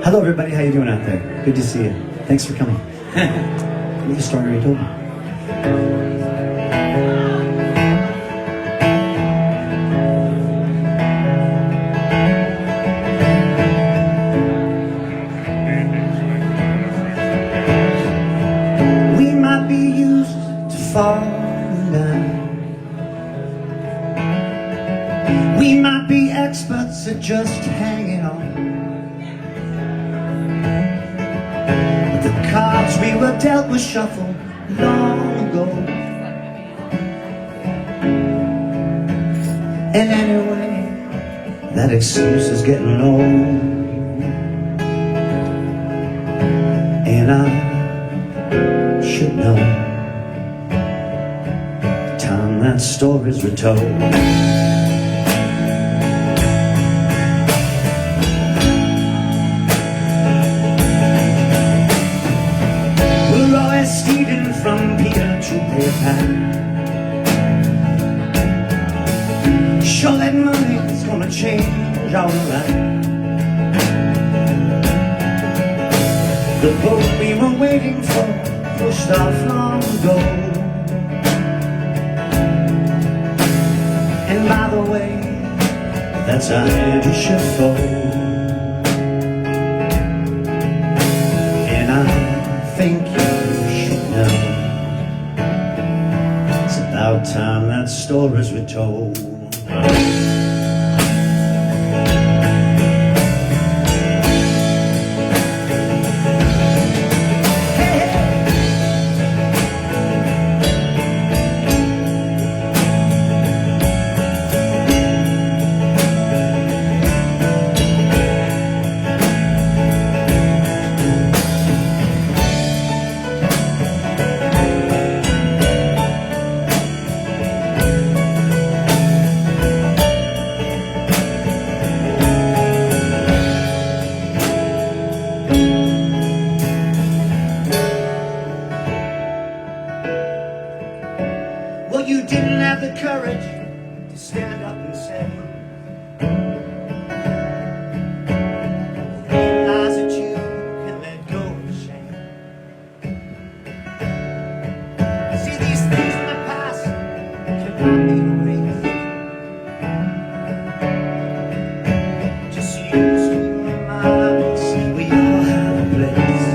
Hello everybody, how you doing out there? Good to see you. Thanks for coming. The Story Retold. We might be used to fall in line. We might be experts at just hanging on. The cards we were dealt were shuffled long ago. And anyway, that excuse is getting old. And I should know the time that story's retold. Stealing from Peter to pay back. Sure that money's gonna change our life. The boat we were waiting for pushed off long ago. And by the way, that's how you should go. And I think you it's about time that stories were told. Well, you didn't have the courage to stand up and say realize that you can let go of shame. See, these things in the past cannot be erased. Just use to remind us we all have a place.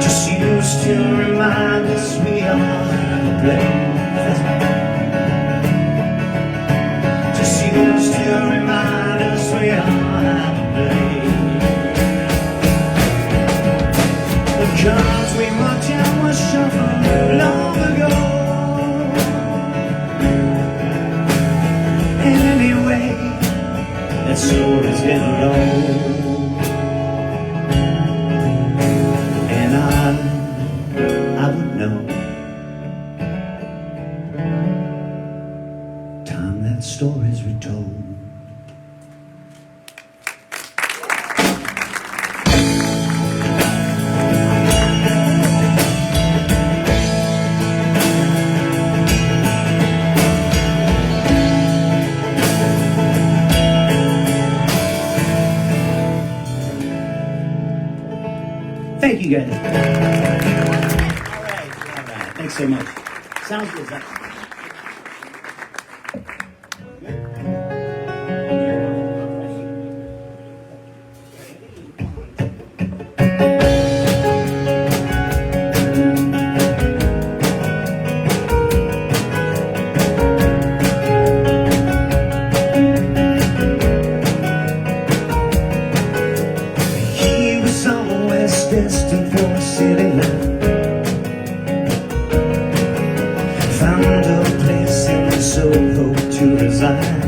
Just use to remind us we all have a place. Just used to remind us we all have a place. The cards we marked out were shuffled long ago. And anyway, that story's getting old. And I would know time that stories retold. Thank you guys. All right. Thanks so much. Sounds good, Zach. Destined for a city life, found a place in Soho to reside.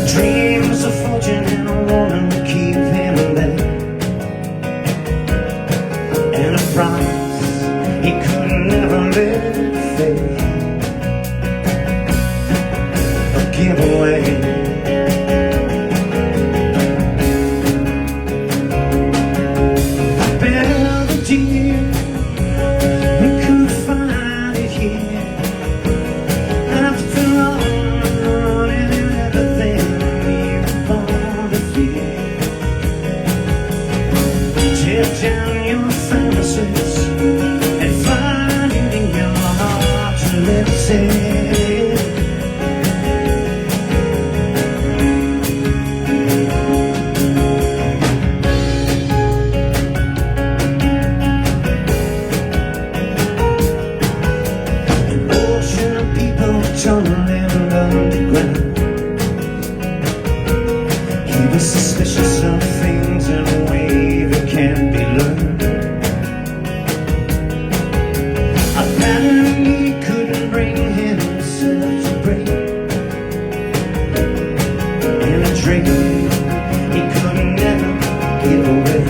Dreams of fortune and a woman to keep him there, and a promise he could never let fade. A giveaway. suspicious of things in a way that can't be learned. A pattern he couldn't bring himself to break, in a dream he could never give away.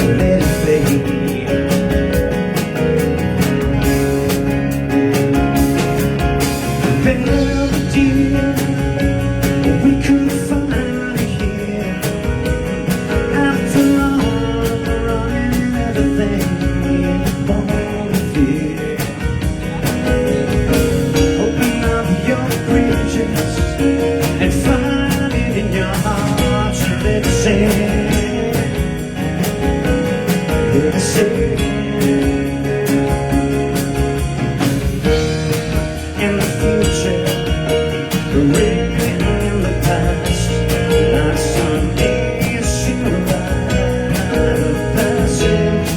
Let it fade. We could find it here after all, running everything we're born to fear. Open up your bridges and find it in your heart to let it sing. Let it sing. In the future, written in the past, not someday sure rite of passage.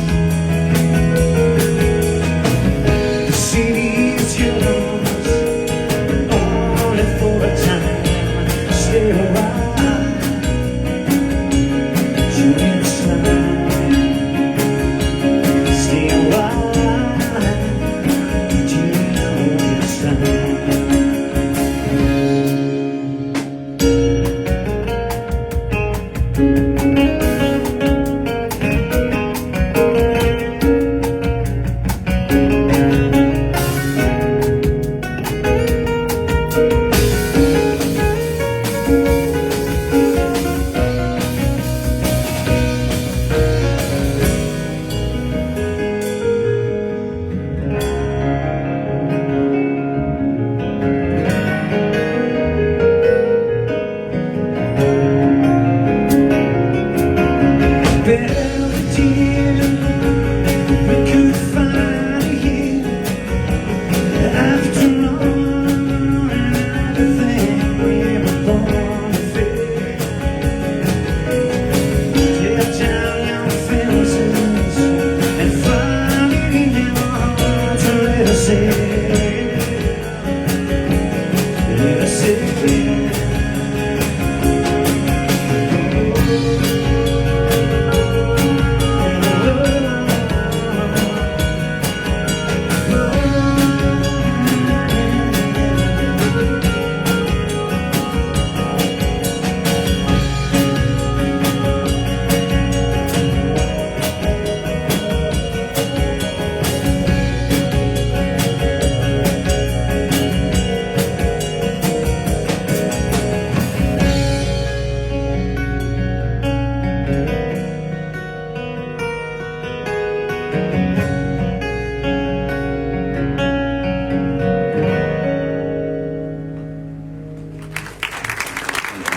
The city's yours, only for a time. Stay a while, Julian slide. Stay a while, Julian slide.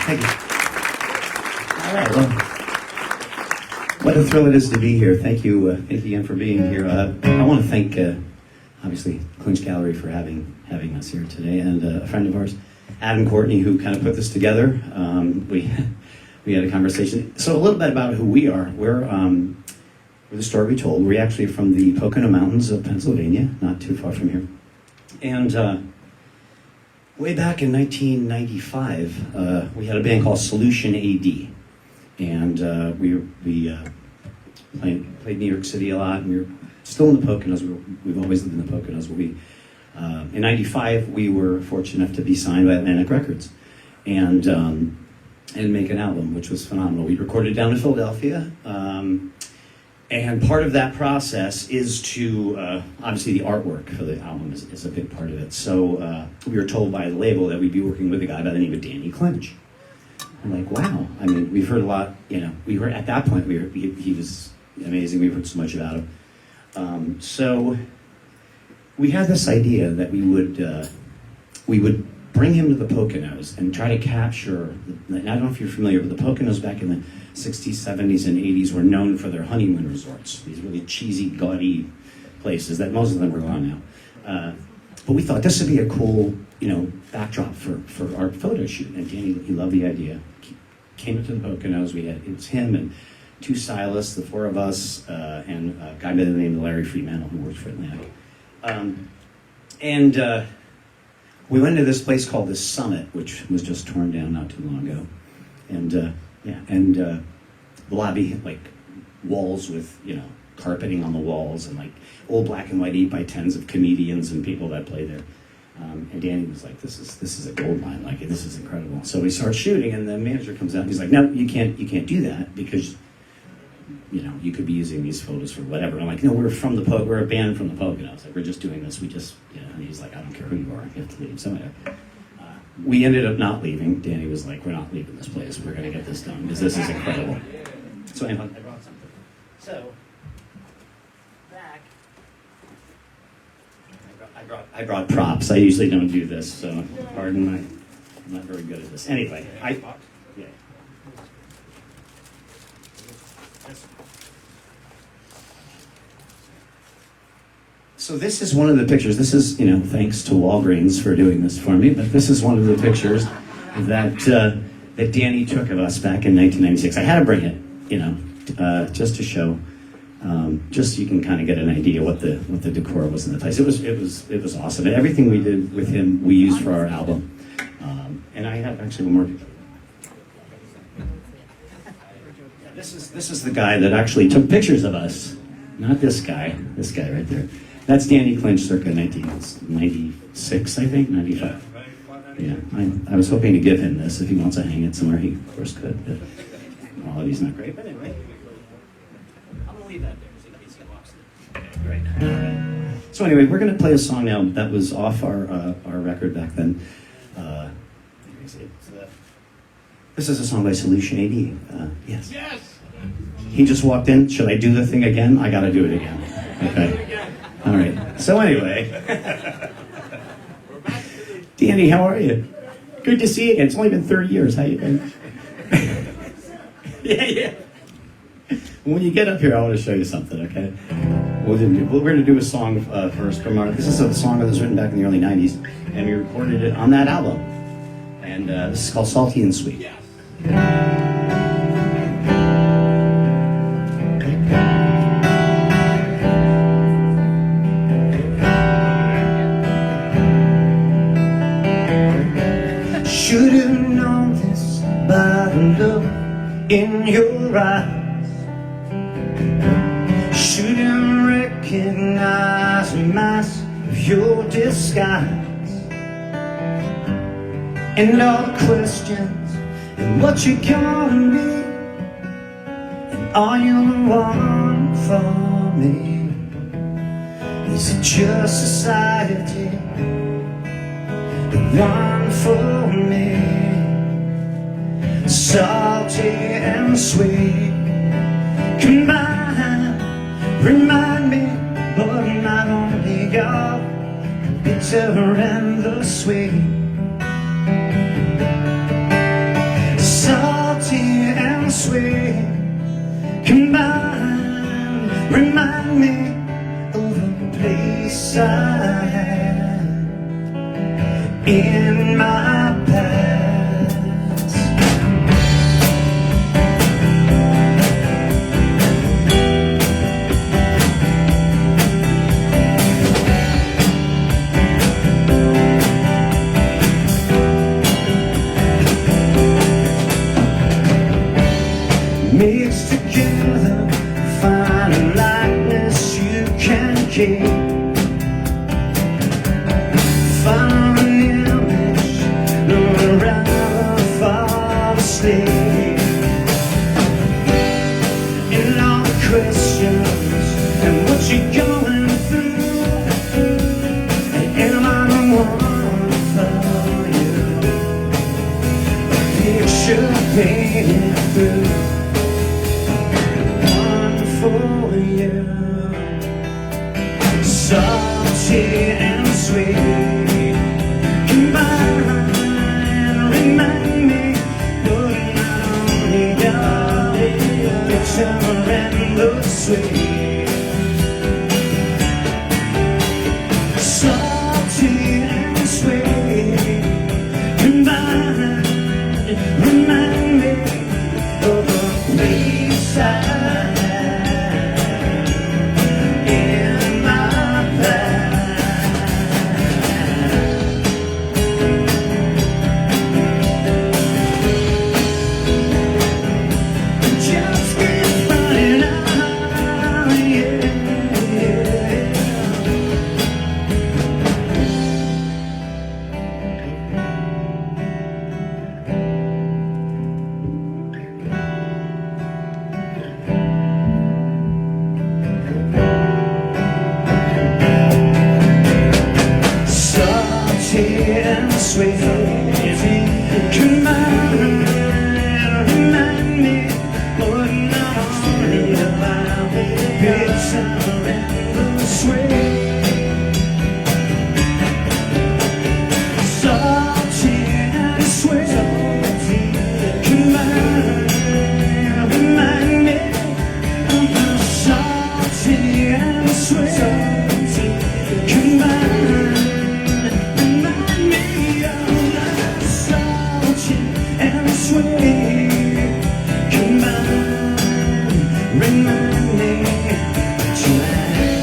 Thank you. All right, well, what a thrill it is to be here. Thank you again for being here. I want to thank, obviously, Clinch Gallery for having us here today, and a friend of ours, Adam Courtney, who kind of put this together. We had a conversation. So a little bit about who we are. We're the Story Retold. We're actually from the Pocono Mountains of Pennsylvania, not too far from here. And way back in 1995, we had a band called Solution AD, and we played New York City a lot, and we were still in the Poconos. We've always lived in the Poconos. In '95, we were fortunate enough to be signed by Atlantic Records, and make an album, which was phenomenal. We recorded down in Philadelphia. And part of that process is to, obviously the artwork for the album is a big part of it. So we were told by the label that we'd be working with a guy by the name of Danny Clinch. I'm like, wow. I mean, we've heard a lot, we were, at that point, he was amazing. We've heard so much about him. So we had this idea that we would bring him to the Poconos and try to capture, I don't know if you're familiar, but the Poconos back in the 60s, 70s, and 80s were known for their honeymoon resorts, these really cheesy, gaudy places that most of them are gone now. But we thought this would be a cool, backdrop for our photo shoot. And Danny, he loved the idea. Came into the Poconos. It was him and two stylists, the four of us, and a guy by the name of Larry Fremantle who works for Atlantic. we went to this place called the Summit, which was just torn down not too long ago. And the lobby had like walls with, carpeting on the walls and like old black and white 8x10s of comedians and people that play there. And Danny was like, this is a gold mine, like this is incredible. So we start shooting and the manager comes out and he's like, no, you can't do that because you could be using these photos for whatever. And I'm like, no, we're a band from the Poconos. Like, we're just doing this. And he's like, I don't care who you are. You have to leave. So we ended up not leaving. Danny was like, we're not leaving this place. We're going to get this done because this is incredible. So I brought something. So back, I brought props. I usually don't do this, so pardon I'm not very good at this. Anyway, yeah. So this is one of the pictures. This is, thanks to Walgreens for doing this for me, but this is one of the pictures that Danny took of us back in 1996. I had to bring it, just to show, just so you can kind of get an idea what the decor was in the place. It was awesome. And everything we did with him, we used for our album. And I have actually one more picture. This is the guy that actually took pictures of us. Not this guy right there. That's Danny Clinch circa 1996, I think, 95. Yeah, I was hoping to give him this. If he wants to hang it somewhere, he of course could. But quality's not great. But anyway, I'm going to leave that there. He's going to watch it. Okay, great. All right. So anyway, we're going to play a song now that was off our record back then. This is a song by Solution 80. Yes. He just walked in. Should I do the thing again? I got to do it again. Okay. All right. So anyway, Danny, how are you? Good to see you again. It's only been 30 years. How you been? Yeah. When you get up here, I want to show you something. Okay. We're going to do a song first from our. This is a song that was written back in the early '90s, and we recorded it on that album. And this is called "Salty and Sweet." Should have known this by the look in your eyes. Should have recognized the mask of your disguise. And all the questions and what you gonna be. And are you the one for me? Is it just society? The one for me, salty and sweet, combine, remind me, but not only God, bitter and the sweet, salty and sweet, combine, remind me of a place I had in my past. Mixed together, find a likeness you can keep. Find in all the questions and what you're going through, and am I the one for you? A picture painted through, one for you, salty and sweet, combine, remind me. And the sweet, salty and sweet, combined, remind me of a place I had in my past. and sway. Come on, remind me to act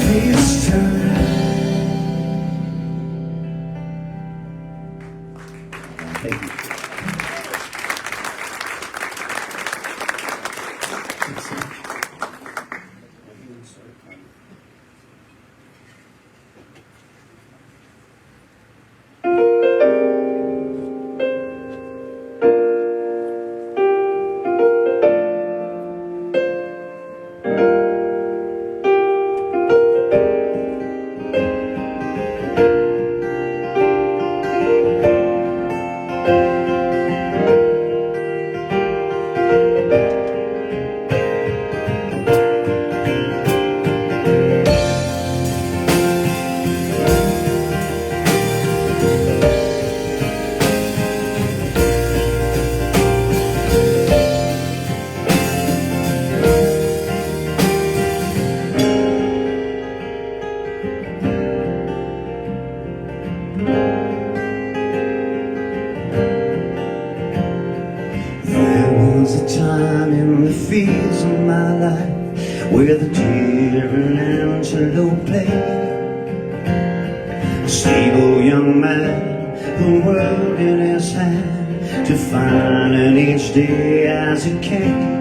this time. Thank you. There was a time in the fields of my life where the deer and antelope played. A stable young man, the world in his hand, defining each day as it came.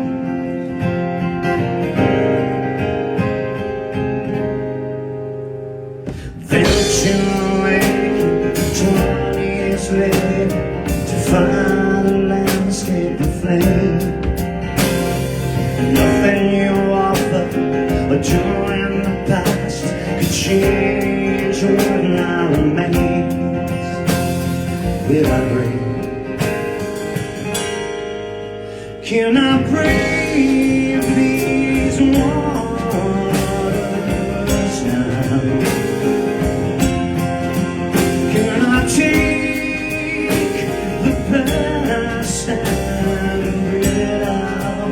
Venturing away 20 years later to find a landscape aflame. Nothing you offer or do in the past could change what now remains. Will I breathe? Can I breathe these waters now? Can I take the past and breathe it out?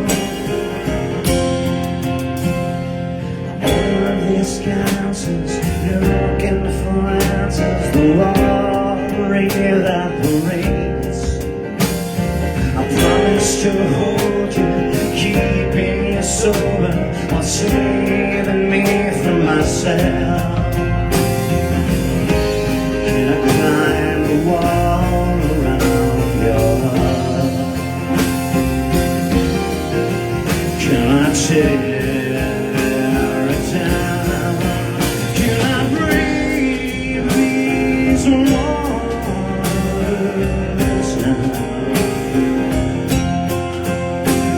All of these answers, looking for answers. The water evaporates. I promise to hold you, keeping you sober while saving me from myself. Can I climb the wall around your heart? Can I tear it down? Can I breathe these waters now?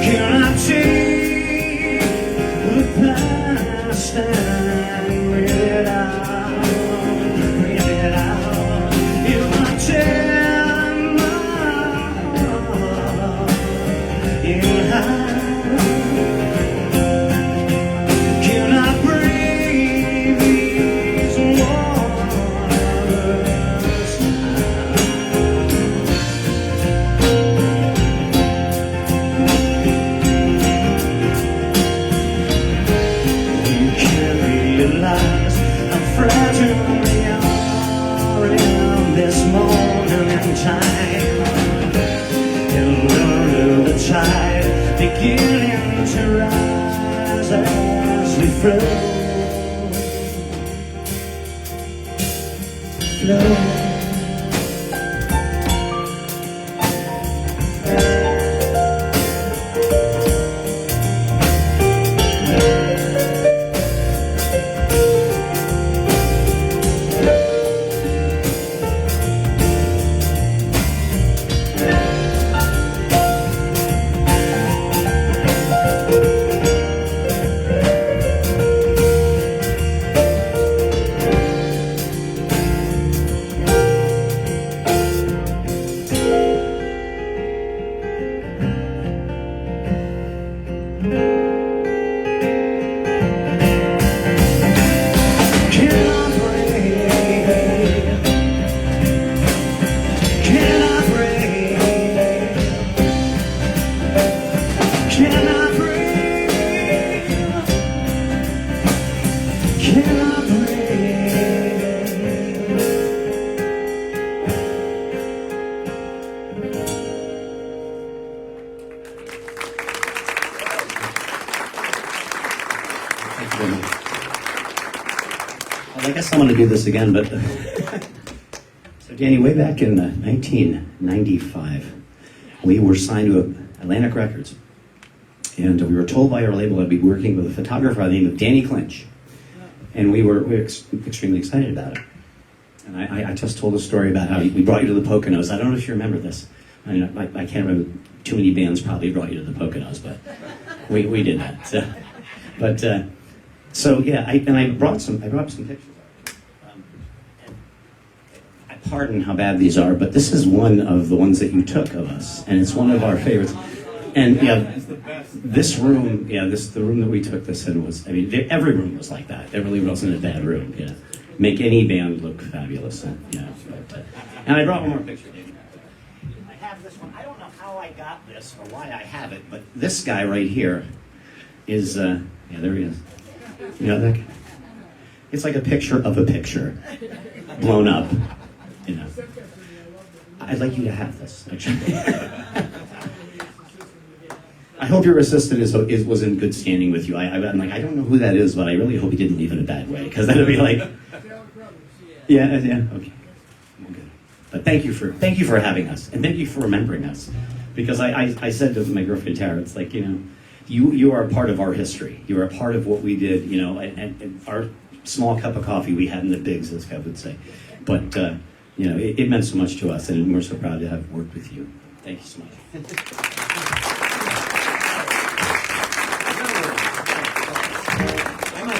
Can I take the past and breathe it out? Breathe it out. If I tear my heart in half, can I breathe these waters now? You can't realize how fragile we are in this moment in time. And under the tide beginning to rise as we flow. guess I'm going to do this again, but so Danny, way back in 1995, we were signed to Atlantic Records, and we were told by our label I'd be working with a photographer by the name of Danny Clinch, and we were extremely excited about it. And I just told a story about how we brought you to the Poconos. I don't know if you remember this. I can't remember. Too many bands probably brought you to the Poconos, but we did that. So yeah, I brought some pictures. Pardon how bad these are, but this is one of the ones that you took of us, and it's one of our favorites. And yeah, this room, the room that we took this in was, every room was like that. There really wasn't a bad room. Yeah, make any band look fabulous. And I brought one more picture, David. I have this one. I don't know how I got this or why I have it, but this guy right here is, there he is. You know that? It's like a picture of a picture, blown up. I'd like you to have this, actually. I hope your assistant was in good standing with you. I'm like, I don't know who that is, but I really hope he didn't leave in a bad way, because that would be like, yeah, okay, good. But thank you for having us, and thank you for remembering us, because I said to my girlfriend Tara, it's like, you are a part of our history. You are a part of what we did, and our small cup of coffee we had in the bigs, as Kev would say, but. It meant so much to us, and we're so proud to have worked with you. Thank you so much.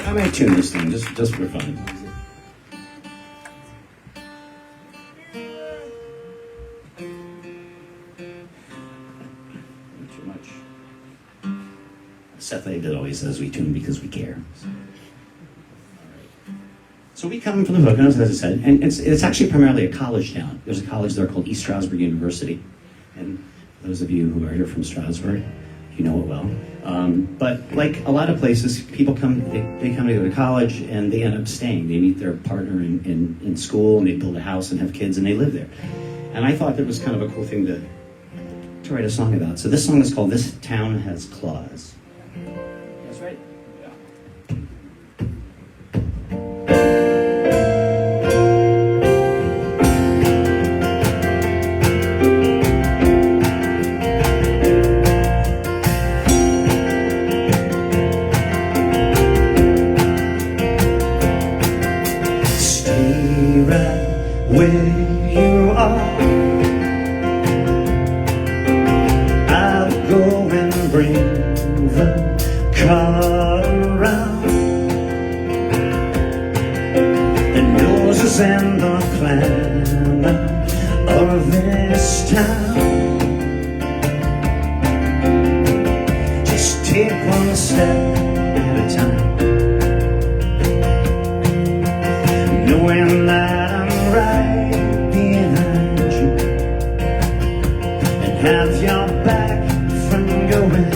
I might tune this thing just for fun. Not too much. Seth David always says we tune because we care. So we come from the Poconos, as I said, and it's actually primarily a college town. There's a college there called East Stroudsburg University, and those of you who are here from Stroudsburg, you know it well. But like a lot of places, people come to go to college, and they end up staying. They meet their partner in school, and they build a house and have kids, and they live there. And I thought that was kind of a cool thing to write a song about. So this song is called "This Town Has Claws." That's right. Where you are, I'll go and bring the car around. The noises and the clamor of this town. Just take one step at a time, knowing that right behind you, and have your back from going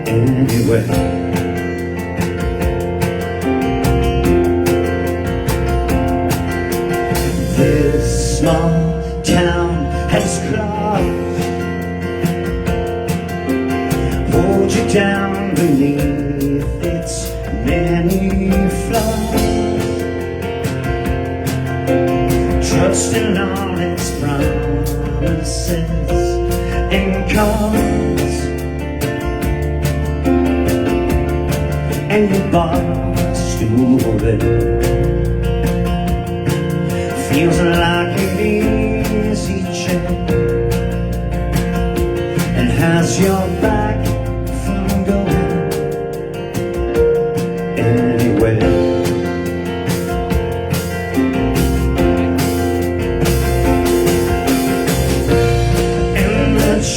anywhere. This small town has claws, hold you down beneath its many flaws, trusting all its promises and calls, and your bar stool there feels like an easy chair, and has your back from going anywhere.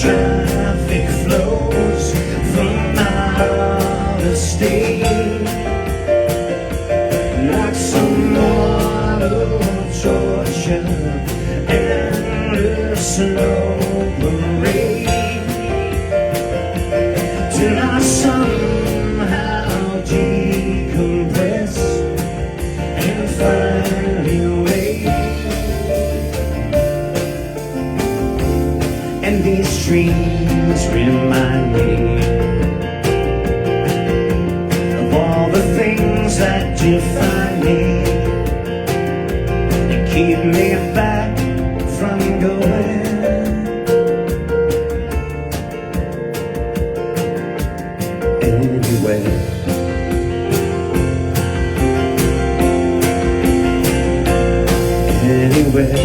Traffic flows from out of state like some model torture, endless slow parade, till I somehow decompress and finally wake. And these dreams remind me of all the things things that define me and keep me back from going. Anywhere. Anywhere.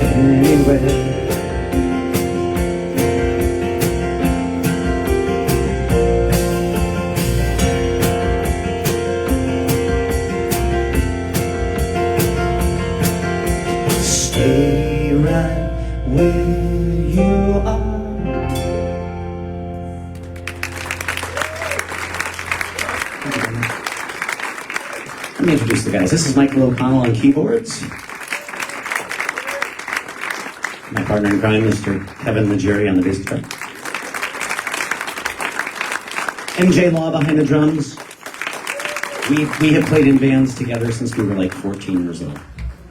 Anywhere. Stay right where you are. Let me introduce the guys. This is Michael O'Connell on keyboards. My partner in crime, Mr. Kevin Legere on the bass guitar. MJ Law behind the drums. We have played in bands together since we were like 14 years old.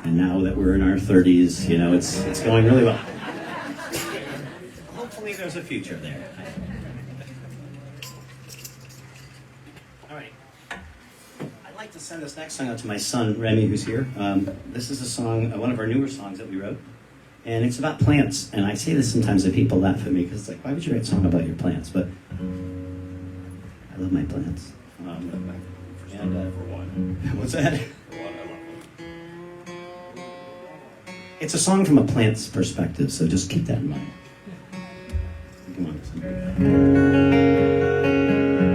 And now that we're in our 30s, you know, it's going really well. Hopefully there's a future there. All right. I'd like to send this next song out to my son, Remy, who's here. This is a song, one of our newer songs that we wrote. And it's about plants. And I say this sometimes and people laugh at me because it's like, why would you write a song about your plants? But I love my plants. What's that? It's a song from a plant's perspective, so just keep that in mind. Come on.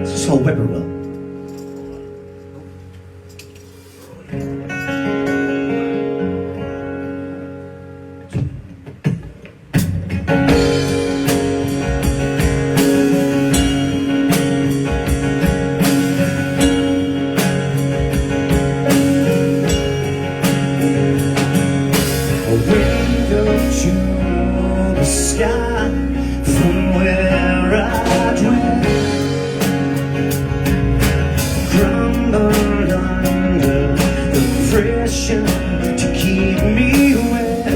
It's just called Whippoorwill. To keep me wet,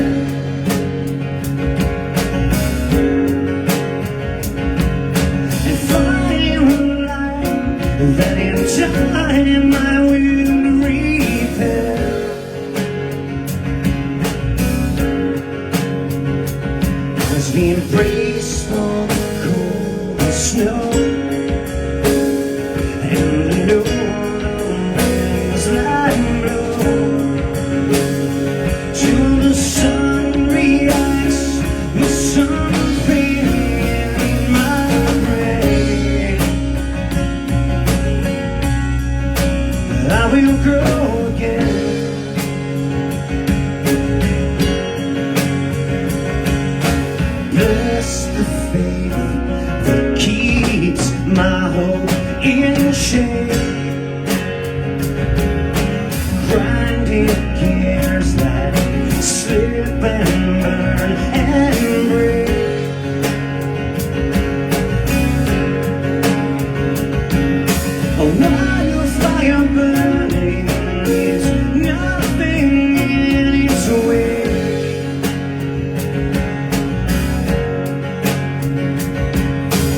and find a line that in time I will repair. As we embrace for the cold snow and the new winds that blow. I will grow again. Bless the faith that keeps my hope in shape. Grinding gears that slip and burn and break. A wildfire burning is nothing in its wake.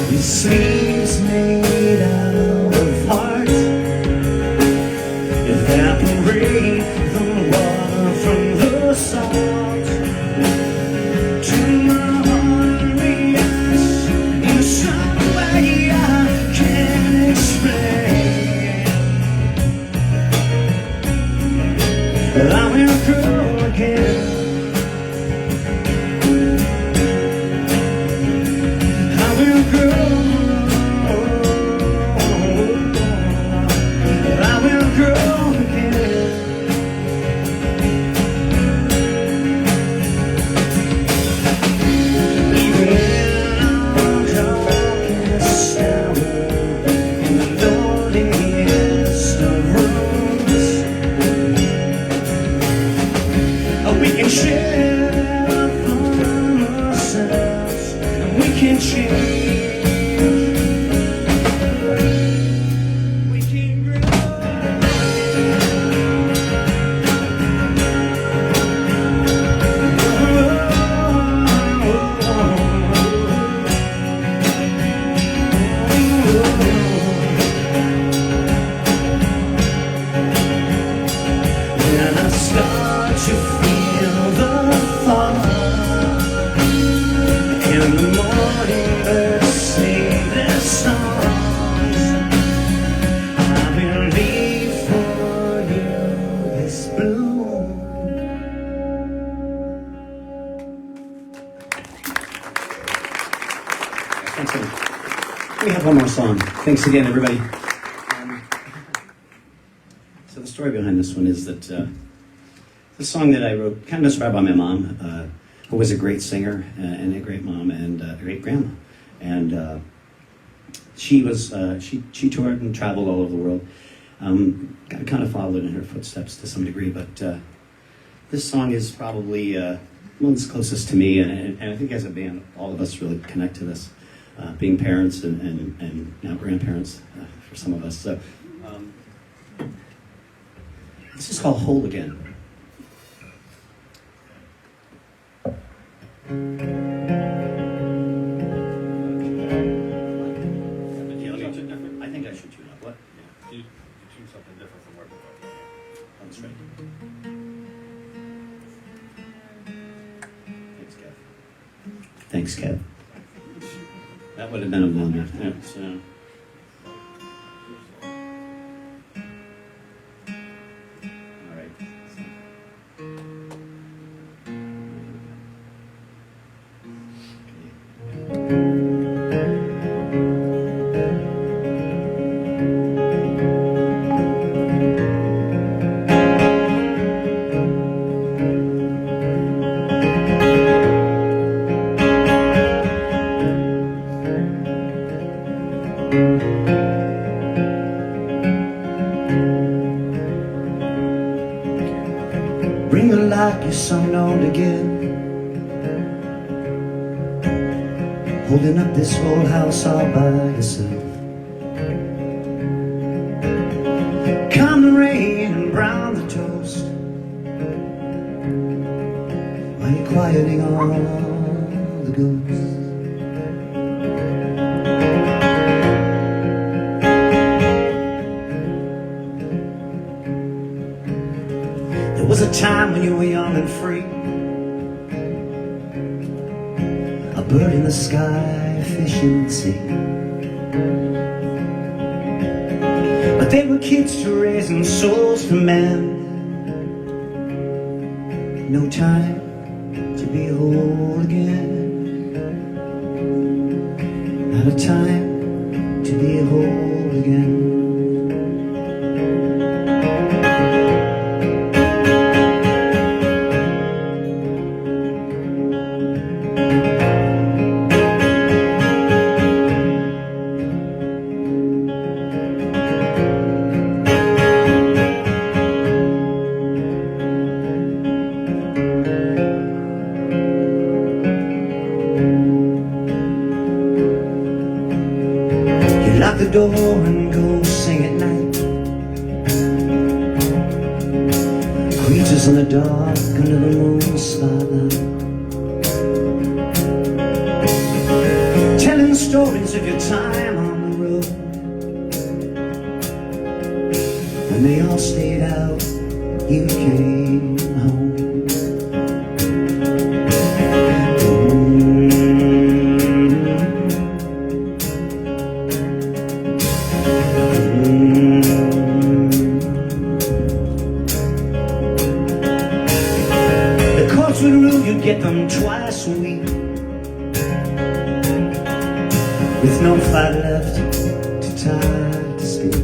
His sleeves made out of heart evaporate the water from the salt. To my heart reacts in some way I can't explain. I will grow again. I will grow. I will grow again. Even in our darkest hour, in the loneliest of rooms, Start to feel the fall. In the morning birds sing their songs. I will leave for you this bloom. Thanks, we have one more song. Thanks again, everybody. So the story behind this one is that the song that I wrote, kind of inspired by my mom, who was a great singer and a great mom and a great grandma. And she toured and traveled all over the world. I kind of followed in her footsteps to some degree, but this song is probably one that's closest to me, and I think as a band, all of us really connect to this, being parents and now grandparents for some of us. So this is called Whole Again. I think I should tune up. What? Yeah. You tune something different from where before. That's right. Thanks, Kev. Thanks, Kev. That would have been a blunder. Yeah, so. All right. Bring the light your song on again. Holding up this whole house all by yourself. Come the rain and brown the toast, while you're quieting all the ghosts. There was a time when you were young and free, a bird in the sky, fish in the sea. But they were kids to raising souls for men. No time to be whole again. Not a time to be whole again. Lock the door and go sing at night. Creatures in the dark under the moon's spotlight, telling stories of your time on the road. When they all stayed out, you came home. You'd get them twice a week, with no fight left to tie to speak.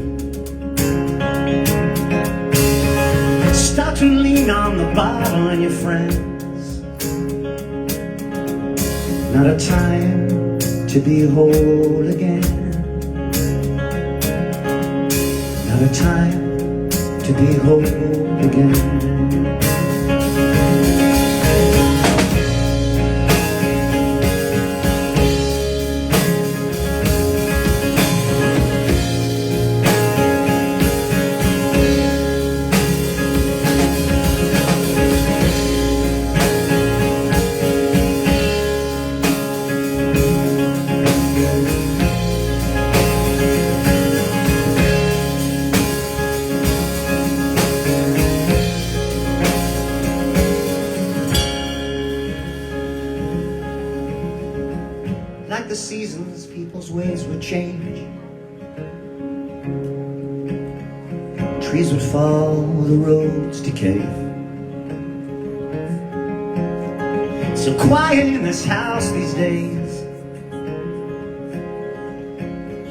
Start to lean on the bottle and your friends. Not a time to be whole again. Not a time to be whole again. the seasons, people's ways would change. Trees would fall, the roads decay. So quiet in this house these days.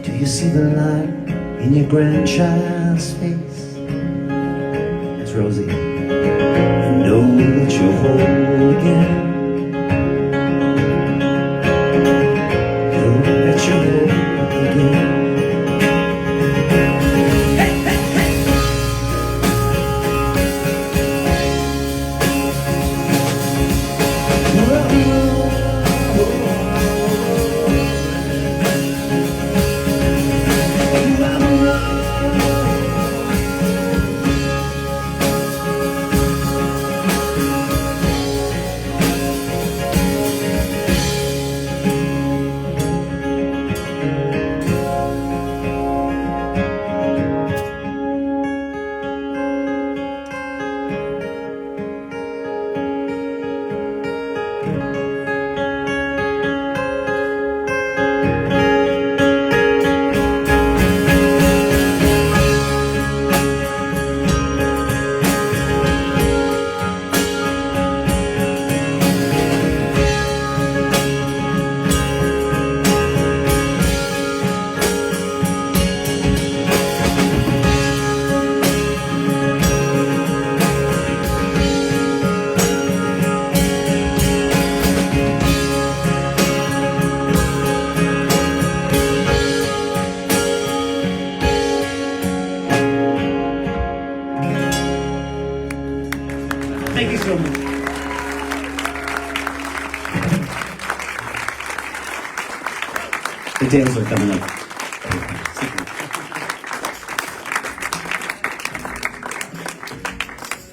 Do you see the light in your grandchild's face? It's Rosie. Know that you'll hold again. Know that you'll hold again. Hey, hey, hey. Thank you so much. The dales are coming up.